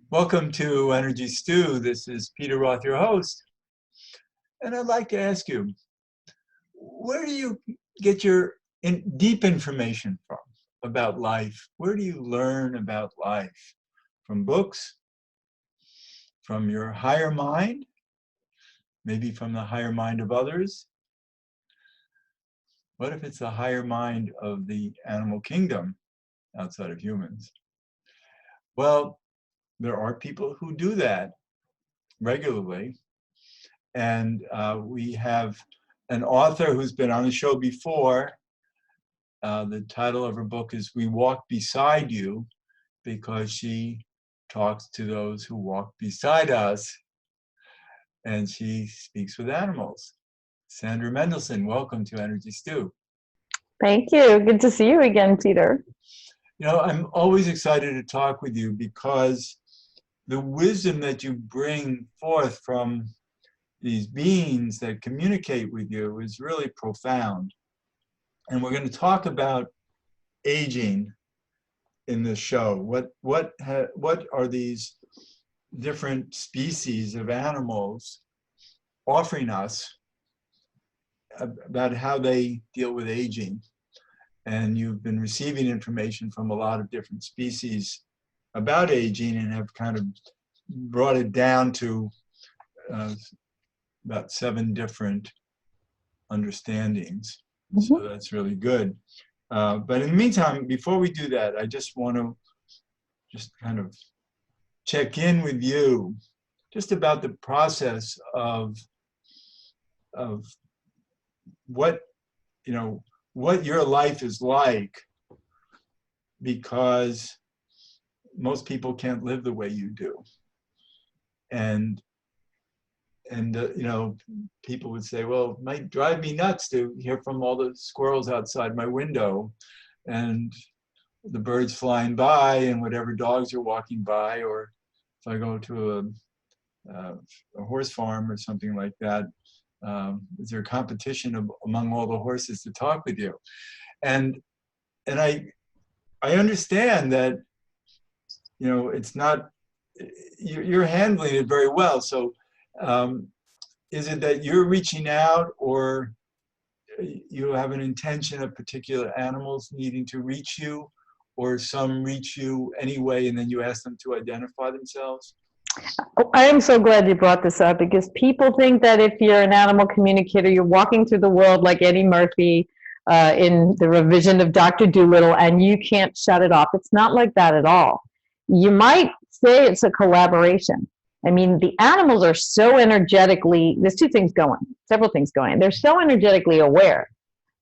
Welcome to Energy Stew. This is Peter Roth, your host. And I'd like to ask you, where do you get your deep information from about life? Where do you learn about life? From books? From your higher mind? Maybe from the higher mind of others? What if it's the higher mind of the animal kingdom outside of humans? Well, there are people who do that regularly. And we have an author who's been on the show before. The title of her book is We Walk Beside You, because she talks to those who walk beside us, and she speaks with animals. Sandra Mendelson, welcome to Energy Stew. Thank you. Good to see you again, Peter. You know, I'm always excited to talk with you because the wisdom that you bring forth from these beings that communicate with you is really profound. And we're going to talk about aging in this show. What are these different species of animals offering us about how they deal with aging? And you've been receiving information from a lot of different species about aging and have kind of brought it down to about 7 different understandings. So that's really good. But in the meantime, before we do that, I just want to kind of check in with you just about the process of what, what your life is like, because most people can't live the way you do. And people would say, well, it might drive me nuts to hear from all the squirrels outside my window and the birds flying by and whatever dogs are walking by, or if I go to a horse farm or something like that, is there competition among all the horses to talk with you? And I understand that, it's not, you're handling it very well. So is it that you're reaching out, or you have an intention of particular animals needing to reach you, or some reach you anyway and then you ask them to identify themselves? I am so glad you brought this up, because people think that if you're an animal communicator, you're walking through the world like Eddie Murphy in the revision of Dr. Dolittle, and you can't shut it off. It's not like that at all. You might say it's a collaboration. I mean, the animals are so energetically, there's several things going. They're so energetically aware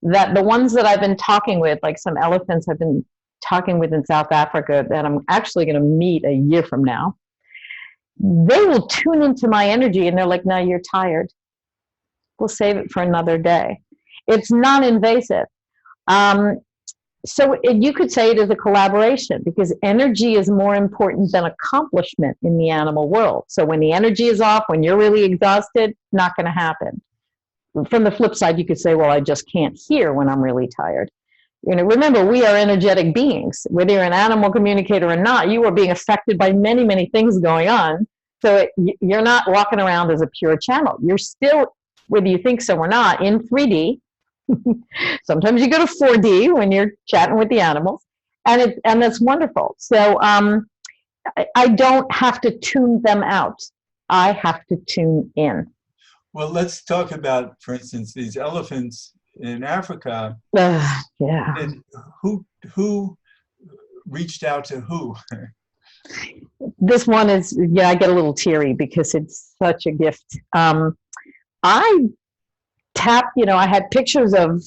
that the ones that I've been talking with, like some elephants I've been talking with in South Africa that I'm actually going to meet a year from now, they will tune into my energy and they're like, no, you're tired. We'll save it for another day. It's non-invasive. So you could say it is a collaboration, because energy is more important than accomplishment in the animal world. So when the energy is off, when you're really exhausted, not going to happen. From the flip side, you could say, well, I just can't hear when I'm really tired. Remember, we are energetic beings. Whether you're an animal communicator or not, you are being affected by many, many things going on. So you're not walking around as a pure channel. You're still, whether you think so or not, in 3D. Sometimes you go to 4D when you're chatting with the animals, and that's wonderful. So I don't have to tune them out. I have to tune in. Well, let's talk about, for instance, these elephants in Africa. Yeah. And who reached out to who? This one is, I get a little teary because it's such a gift. I had pictures of,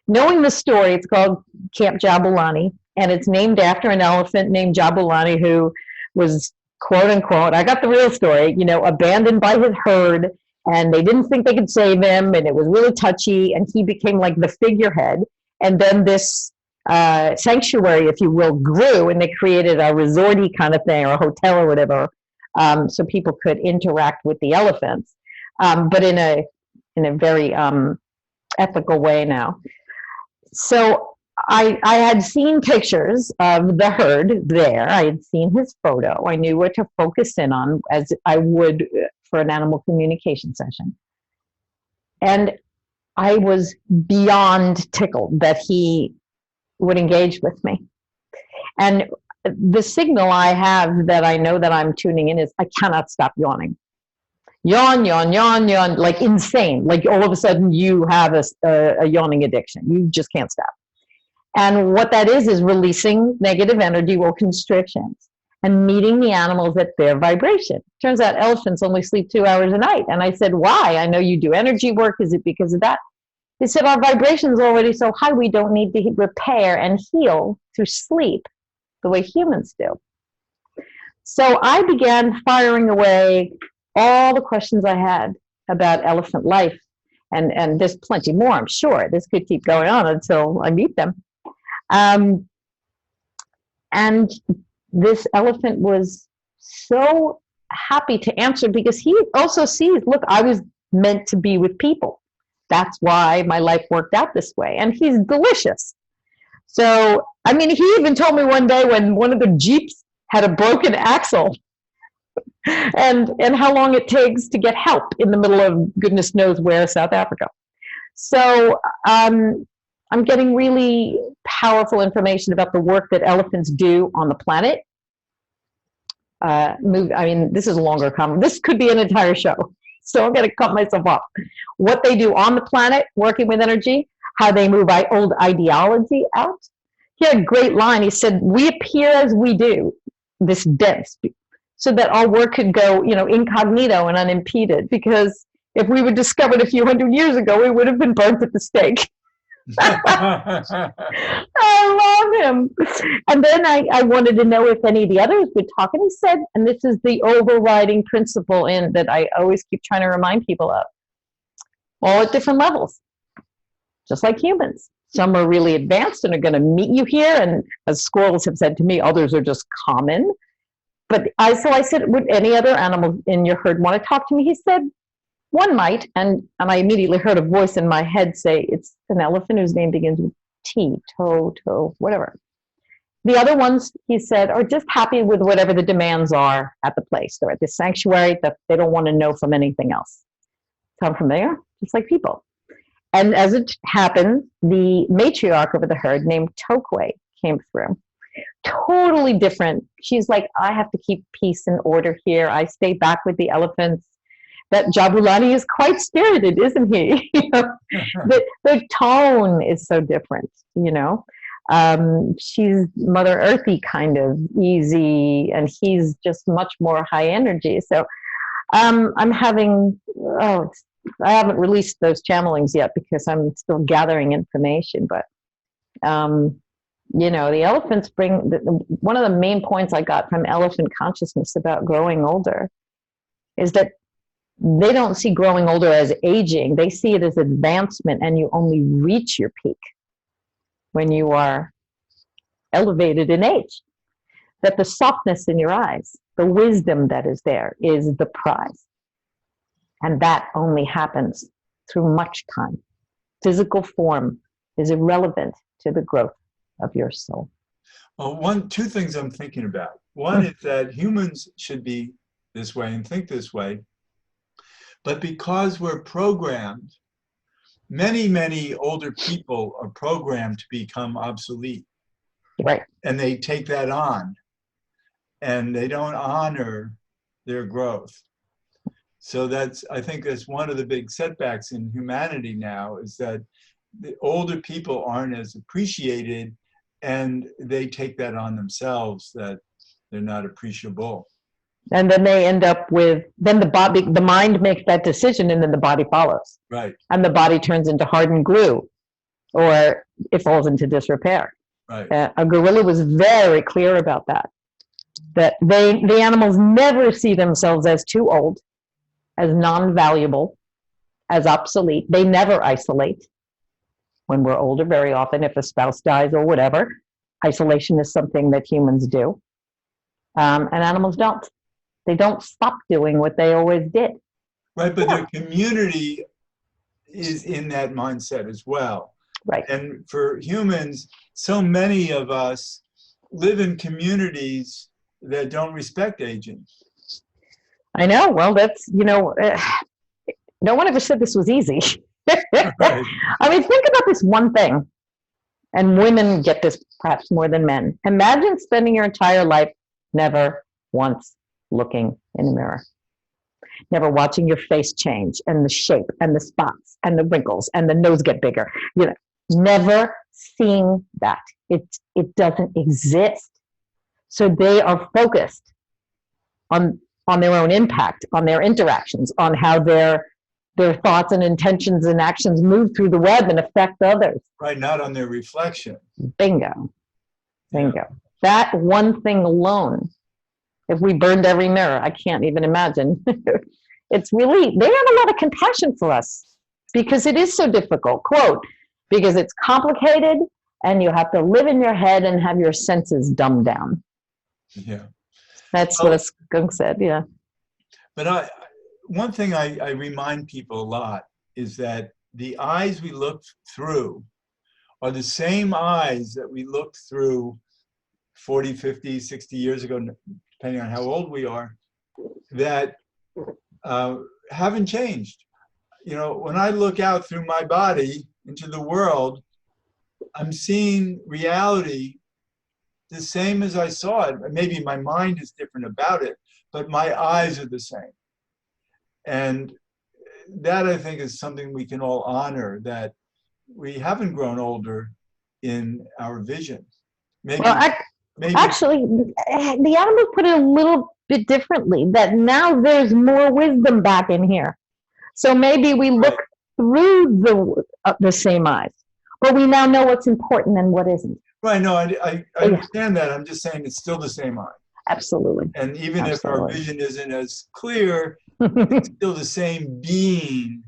knowing the story, it's called Camp Jabulani, and it's named after an elephant named Jabulani, who was, quote unquote, I got the real story, abandoned by his herd, and they didn't think they could save him, and it was really touchy, and he became like the figurehead. And then this sanctuary, if you will, grew, and they created a resorty kind of thing, or a hotel or whatever, so people could interact with the elephants, but in a very ethical way now. So I had seen pictures of the herd there. I had seen his photo. I knew what to focus in on as I would for an animal communication session. And I was beyond tickled that he would engage with me. And the signal I have that I know that I'm tuning in is I cannot stop yawning. Yawn, yawn, yawn, yawn, like insane. Like all of a sudden you have a yawning addiction. You just can't stop. And what that is releasing negative energy or constrictions and meeting the animals at their vibration. Turns out elephants only sleep 2 hours a night. And I said, why? I know you do energy work. Is it because of that? They said, our vibration is already so high, we don't need to repair and heal through sleep the way humans do. So I began firing away all the questions I had about elephant life. And there's plenty more, I'm sure. This could keep going on until I meet them. And this elephant was so happy to answer because he also sees, look, I was meant to be with people. That's why my life worked out this way. And he's delicious. So, I mean, he even told me one day when one of the Jeeps had a broken axle and how long it takes to get help in the middle of goodness knows where, South Africa. So I'm getting really powerful information about the work that elephants do on the planet. I mean, this is a longer comment. This could be an entire show. So I'm going to cut myself off. What they do on the planet, working with energy, how they move old ideology out. He had a great line. He said, we appear as we do, this dense, so that our work could go, incognito and unimpeded. Because if we were discovered a few hundred years ago, we would have been burnt at the stake. I love him. And then I wanted to know if any of the others would talk. And he said, and this is the overriding principle that I always keep trying to remind people of, all at different levels, just like humans. Some are really advanced and are going to meet you here. And as squirrels have said to me, others are just common. But I said, would any other animal in your herd want to talk to me? He said, one might. And I immediately heard a voice in my head say, it's an elephant whose name begins with T, toe, whatever. The other ones, he said, are just happy with whatever the demands are at the place. They're at the sanctuary, that they don't want to know from anything else. Come from there, just like people. And as it happened, the matriarch of the herd named Tokwe came through. Totally different. She's like, I have to keep peace and order here. I stay back with the elephants. That Jabulani is quite spirited, isn't he? The tone is so different, She's Mother Earthy kind of easy, and he's just much more high energy. So I'm having, I haven't released those channelings yet because I'm still gathering information, but the elephants bring, one of the main points I got from elephant consciousness about growing older is that they don't see growing older as aging. They see it as advancement, and you only reach your peak when you are elevated in age. That the softness in your eyes, the wisdom that is there is the prize. And that only happens through much time. Physical form is irrelevant to the growth of your soul. Well, two things I'm thinking about. One is that humans should be this way and think this way. But because we're programmed, many older people are programmed to become obsolete. Right. And they take that on. And they don't honor their growth. So I think that's one of the big setbacks in humanity now, is that the older people aren't as appreciated, and they take that on themselves, that they're not appreciable. And then they end up with, then the mind makes that decision, and then the body follows. Right. And the body turns into hardened glue, or it falls into disrepair. Right. A gorilla was very clear about that. That the animals never see themselves as too old, as non-valuable, as obsolete. They never isolate. When we're older, very often, if a spouse dies or whatever, isolation is something that humans do. And animals don't. They don't stop doing what they always did. Right, but their community is in that mindset as well. Right. And for humans, so many of us live in communities that don't respect aging. I know. Well, that's, no one ever said this was easy. Right. I mean, think about this one thing, and women get this perhaps more than men. Imagine spending your entire life never once looking in the mirror, never watching your face change and the shape and the spots and the wrinkles and the nose get bigger. Never seeing that. It doesn't exist. So they are focused on their own impact, on their interactions, on how their thoughts and intentions and actions move through the web and affect others. Right, not on their reflection. Bingo. Yeah. That one thing alone, if we burned every mirror, I can't even imagine. It's really, they have a lot of compassion for us because it is so difficult, quote, because it's complicated and you have to live in your head and have your senses dumbed down. Yeah. That's what a skunk said, yeah. But one thing I remind people a lot is that the eyes we look through are the same eyes that we looked through 40, 50, 60 years ago, depending on how old we are, that haven't changed. When I look out through my body into the world, I'm seeing reality the same as I saw it. Maybe my mind is different about it, but my eyes are the same. And that, I think, is something we can all honor, that we haven't grown older in our vision. Maybe actually, the animals put it a little bit differently, that now there's more wisdom back in here. So maybe we look through the same eyes, but we now know what's important and what isn't. Right, no, I understand that. I'm just saying it's still the same eye. Absolutely. And even if our vision isn't as clear, it's still the same being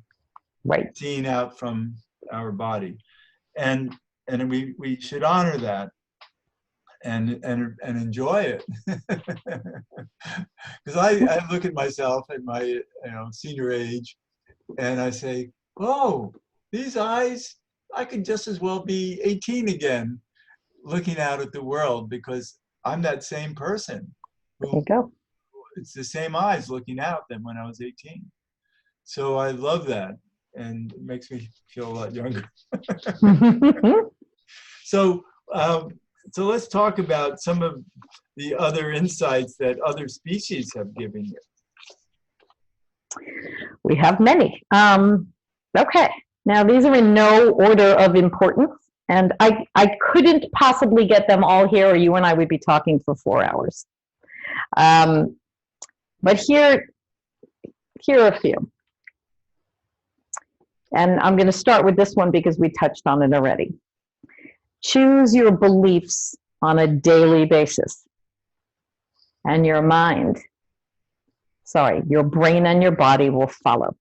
seen out from our body. And we should honor that and enjoy it. Because I look at myself at my senior age and I say, oh, these eyes, I could just as well be 18 again, looking out at the world, because I'm that same person. There you go. It's the same eyes looking out than when I was 18. So I love that, and it makes me feel a lot younger. So let's talk about some of the other insights that other species have given you. We have many. Okay, now these are in no order of importance. And I couldn't possibly get them all here, or you and I would be talking for 4 hours. But here are a few. And I'm going to start with this one because we touched on it already. Choose your beliefs on a daily basis. And your brain and your body will follow.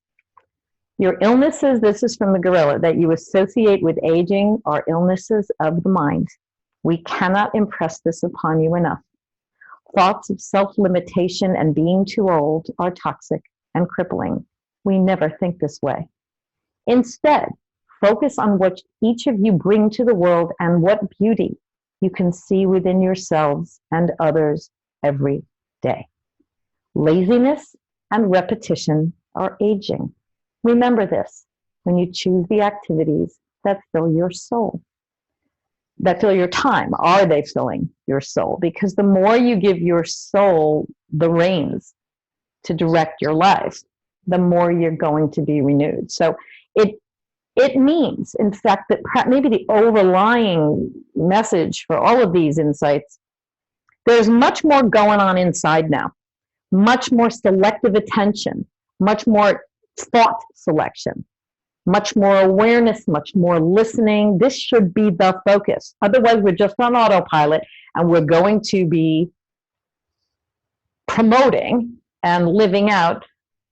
Your illnesses, this is from the gorilla, that you associate with aging are illnesses of the mind. We cannot impress this upon you enough. Thoughts of self-limitation and being too old are toxic and crippling. We never think this way. Instead, focus on what each of you bring to the world and what beauty you can see within yourselves and others every day. Laziness and repetition are aging. Remember this, when you choose the activities that fill your soul, that fill your time, are they filling your soul? Because the more you give your soul the reins to direct your life, the more you're going to be renewed. So it means, in fact, that maybe the overlying message for all of these insights, there's much more going on inside now, much more selective attention, much more thought selection, much more awareness, much more listening. This should be the focus. Otherwise, we're just on autopilot and we're going to be promoting and living out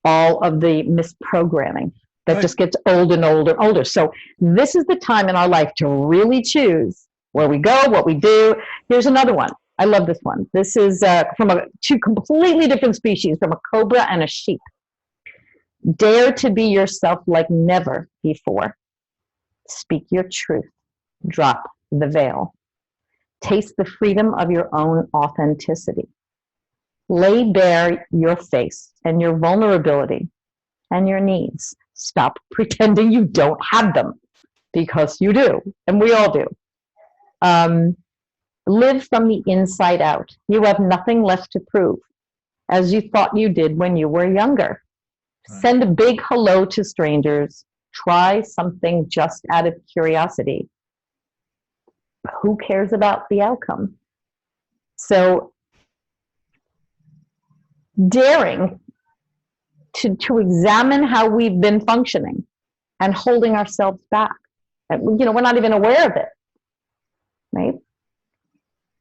all of the misprogramming that just gets older and older and older. So this is the time in our life to really choose where we go, what we do. Here's another one. I love this one. This is from two completely different species, from a cobra and a sheep. Dare to be yourself like never before. Speak your truth. Drop the veil. Taste the freedom of your own authenticity. Lay bare your face and your vulnerability and your needs. Stop pretending you don't have them, because you do, and we all do. Live from the inside out. You have nothing left to prove, as you thought you did when you were younger. Send a big hello to strangers. Try something just out of curiosity. Who cares about the outcome? So, daring to examine how we've been functioning and holding ourselves back. And, we're not even aware of it, right?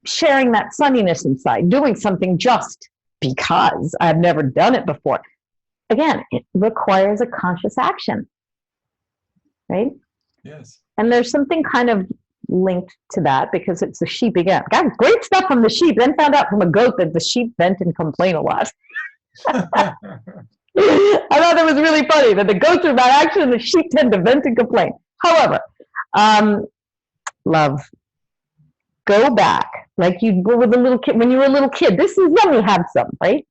Sharing that sunniness inside, doing something just because I've never done it before. Again, it requires a conscious action, right? Yes. And there's something kind of linked to that, because it's the sheep again. Got great stuff from the sheep, then found out from a goat that the sheep vent and complain a lot. I thought that was really funny, that the goats are about action and the sheep tend to vent and complain. However, love, go back like you were with a little kid when you were a little kid. This is yummy, have some, right?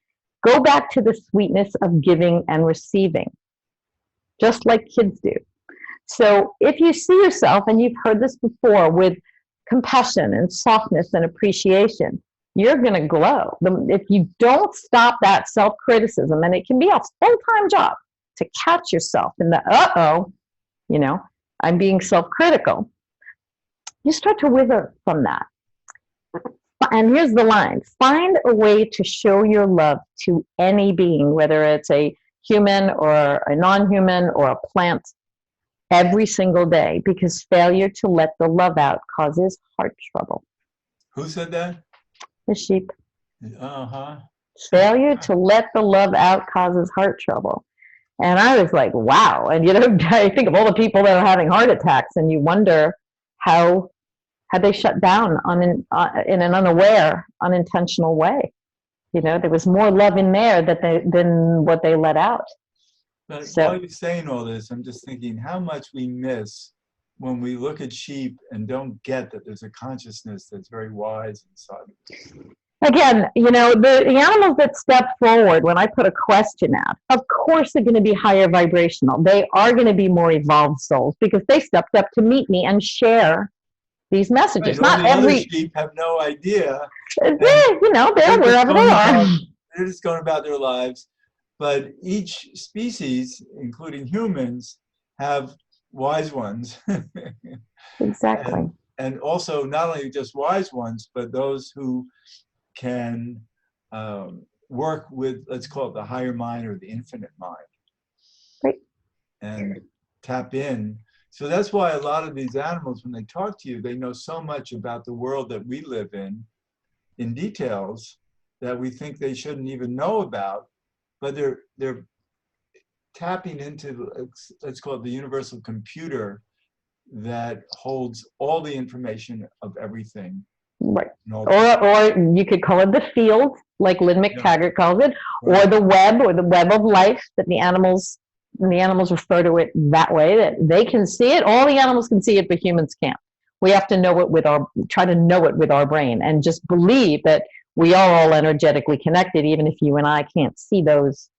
Go back to the sweetness of giving and receiving, just like kids do. So if you see yourself, and you've heard this before, with compassion and softness and appreciation, you're going to glow. If you don't stop that self-criticism, and it can be a full-time job to catch yourself in the, I'm being self-critical, you start to wither from that. And here's the line: find a way to show your love to any being, whether it's a human or a non-human or a plant, every single day, because failure to let the love out causes heart trouble. Who said that? The sheep. Uh-huh. Failure to let the love out causes heart trouble. And I was like, wow. And I think of all the people that are having heart attacks, and you wonder how had they shut down in an unaware, unintentional way. There was more love in there than what they let out. But while you're saying all this, I'm just thinking how much we miss when we look at sheep and don't get that there's a consciousness that's very wise inside. Again, the animals that step forward when I put a question out, of course they're going to be higher vibrational. They are going to be more evolved souls, because they stepped up to meet me and share these messages. Right. Not every other sheep have no idea. They're wherever they are. They're just going about their lives. But each species, including humans, have wise ones. Exactly. And also not only just wise ones, but those who can work with, let's call it the higher mind or the infinite mind. Right. And tap in. So that's why a lot of these animals, when they talk to you, they know so much about the world that we live in details that we think they shouldn't even know about. But they're tapping into, let's call it the universal computer that holds all the information of everything. Right. Or you could call it the field, like Lynn McTaggart calls it, right. Or the web of life, that the animals refer to it that way, that they can see it. All the animals can see it, but humans can't. We have to know it try to know it with our brain, and just believe that we are all energetically connected, even if you and I can't see those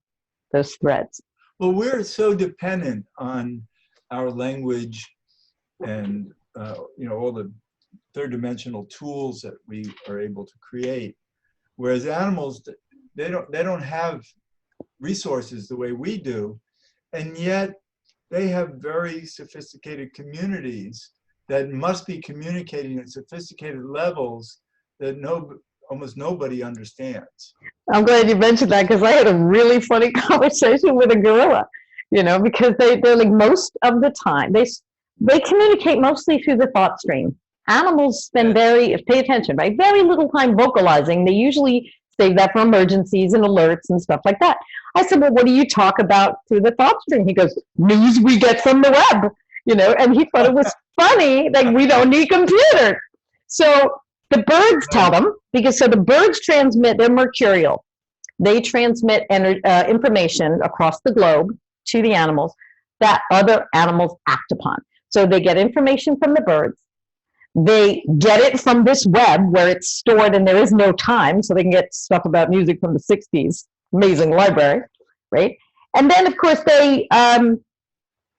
threads. Well, we're so dependent on our language and all the third-dimensional tools that we are able to create, whereas animals, they don't have resources the way we do, and yet they have very sophisticated communities that must be communicating at sophisticated levels that almost nobody understands. I'm glad you mentioned that, because I had a really funny conversation with a gorilla, because they're like, most of the time, they communicate mostly through the thought stream. Animals spend pay attention, right? Very little time vocalizing. They usually save that for emergencies and alerts and stuff like that. I said, well, what do you talk about through the thought stream? He goes, news we get from the web, and he thought it was funny, like we don't need computers. So the birds tell them, because the birds transmit, they're mercurial. They transmit information across the globe to the animals that other animals act upon. So they get information from the birds, They get it from this web where it's stored and there is no time, so they can get stuff about music from the 60s. Amazing library, right? And then, of course, they, and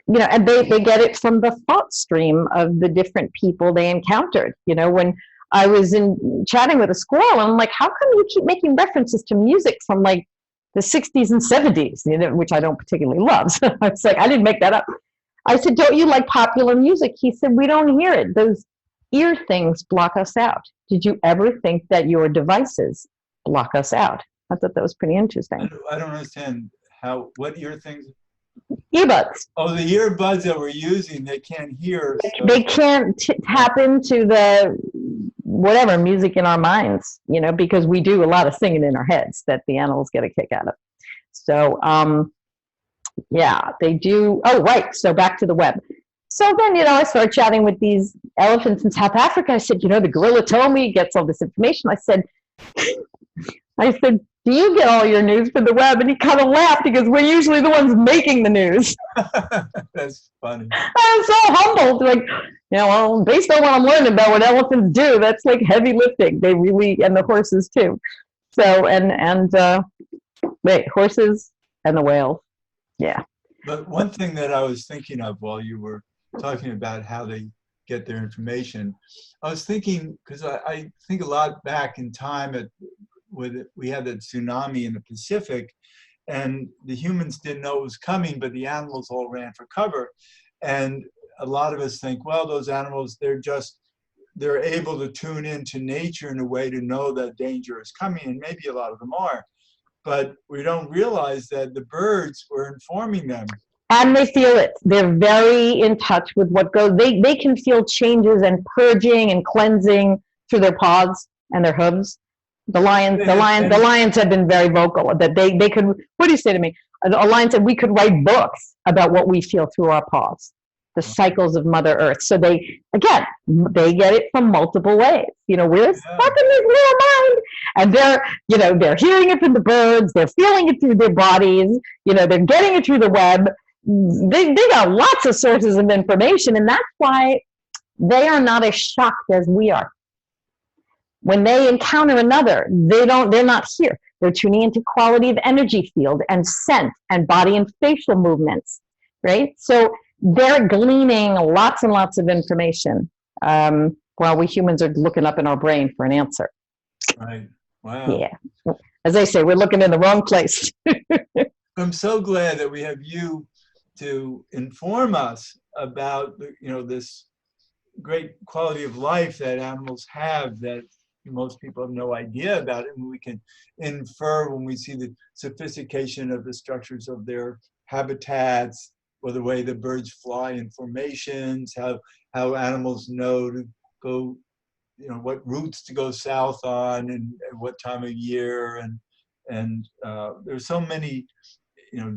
they get it from the thought stream of the different people they encountered. When I was chatting with a squirrel, and I'm like, how come you keep making references to music from like the 60s and 70s, which I don't particularly love. So it's like, I didn't make that up. I said, don't you like popular music? He said, we don't hear it. Those ear things block us out. Did you ever think that your devices block us out? I thought that was pretty interesting. I don't understand what ear things? Earbuds. Oh, the earbuds that we're using, they can't hear. So. They can't tap into the whatever music in our minds, because we do a lot of singing in our heads that the animals get a kick out of. So, yeah, they do. Oh, right. So back to the web. So then, I started chatting with these elephants in South Africa. I said, the gorilla told me, gets all this information. I said, do you get all your news from the web? And he kind of laughed because we're usually the ones making the news. That's funny. I'm so humbled. Like, well, based on what I'm learning about what elephants do, that's like heavy lifting. They really, and the horses too. So, horses and the whales. Yeah. But one thing that I was thinking of while you were talking about how they get their information, I was thinking, because I think a lot back in time we had that tsunami in the Pacific, and the humans didn't know it was coming, but the animals all ran for cover. And a lot of us think, well, those animals, they're able to tune into nature in a way to know that danger is coming, and maybe a lot of them are. But we don't realize that the birds were informing them. And they feel it. They're very in touch with what goes. They can feel changes and purging and cleansing through their paws and their hooves. The lions have been very vocal that they could. What do you say to me? A lion said we could write books about what we feel through our paws, the cycles of Mother Earth. So they get it from multiple ways. We're stuck in this little mind, and they're hearing it from the birds. They're feeling it through their bodies. They're getting it through the web. They got lots of sources of information, and that's why they are not as shocked as we are. When they encounter another, they're not here. They're tuning into quality of energy field and scent and body and facial movements, right? So they're gleaning lots and lots of information while we humans are looking up in our brain for an answer. Right. Wow. Yeah. As they say, we're looking in the wrong place. I'm so glad that we have you to inform us about, this great quality of life that animals have that most people have no idea about it, and we can infer when we see the sophistication of the structures of their habitats, or the way the birds fly in formations, how animals know to go, what routes to go south on, and what time of year, and there's so many,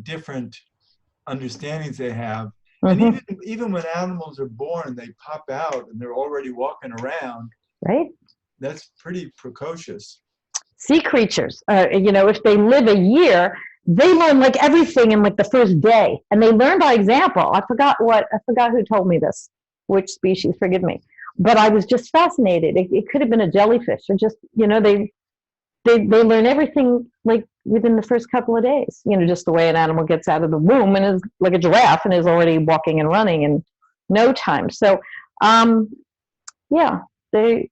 different understandings they have. Mm-hmm. And even when animals are born, they pop out and they're already walking around. Right. That's pretty precocious. Sea creatures, if they live a year, they learn like everything in like the first day, and they learn by example. I forgot who told me this, which species, forgive me, but I was just fascinated. It could have been a jellyfish, or just, they learn everything like within the first couple of days, just the way an animal gets out of the womb and is like a giraffe and is already walking and running in no time. So, yeah. They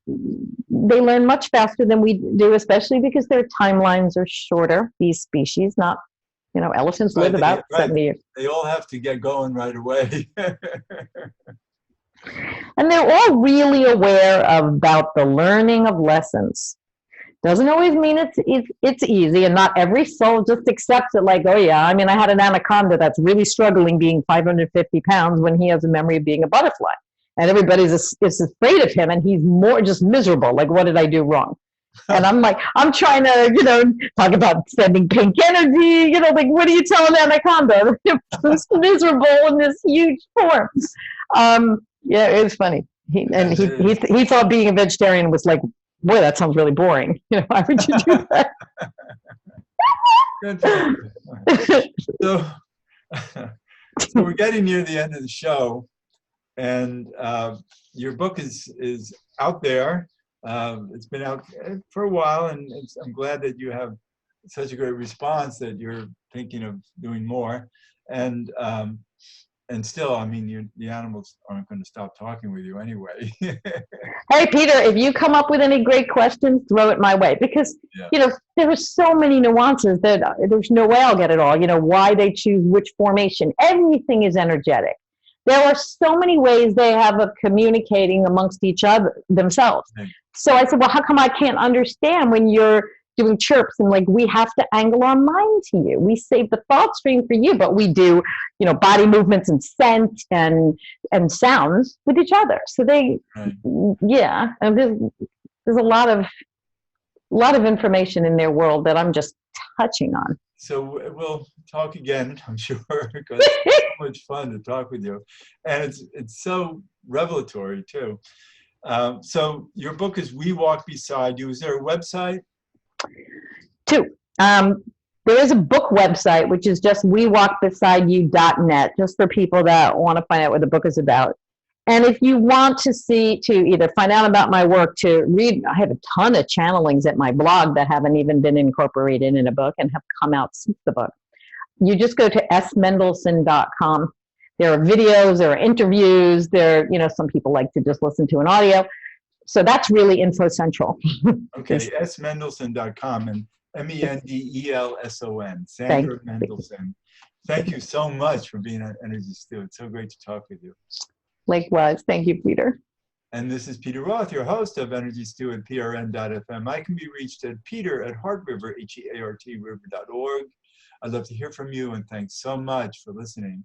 learn much faster than we do, especially because their timelines are shorter. These species, not, elephants live about 70 years. They all have to get going right away. And they're all really aware about the learning of lessons. Doesn't always mean it's easy, and not every soul just accepts it like, oh yeah, I had an anaconda that's really struggling being 550 pounds when he has a memory of being a butterfly. And everybody's is afraid of him, and he's more just miserable. Like, what did I do wrong? And I'm like, I'm trying to, talk about sending pink energy, like, what do you tell an anaconda? It's miserable in this huge form. Yeah, it was funny. He thought being a vegetarian was like, boy, that sounds really boring. Why would you do that? So we're getting near the end of the show. And your book is out there. It's been out for a while, and I'm glad that you have such a great response that you're thinking of doing more. And still, I mean, the animals aren't going to stop talking with you anyway. Hey, Peter, if you come up with any great questions, throw it my way, because, Yeah. There are so many nuances that there's no way I'll get it all. Why they choose which formation. Everything is energetic. There are so many ways they have of communicating amongst each other, themselves. Right. So I said, well, how come I can't understand when you're doing chirps and we have to angle our mind to you? We save the thought stream for you, but we do, body movements and scent and sounds with each other. So Right. yeah, and there's a lot of information in their world that I'm just touching on. So we'll talk again, I'm sure, because it's so much fun to talk with you, and it's so revelatory too. So your book is We Walk Beside You. Is there a website? Two. There is a book website, which is just wewalkbesideYou.net, just for people that want to find out what the book is about. And if you want to either find out about my work, to read, I have a ton of channelings at my blog that haven't even been incorporated in a book and have come out since the book. You just go to smendelson.com. There are videos, there are interviews, some people like to just listen to an audio. So that's really info central. Okay, smendelson.com, and Mendelson, Sandra Mendelson. Thank you so much for being on Energy Stew. It's so great to talk with you. Likewise. Thank you, Peter. And this is Peter Roth, your host of Energy Stew at prn.fm. I can be reached at peter@heartriver, HEART river.org. I'd love to hear from you, and thanks so much for listening.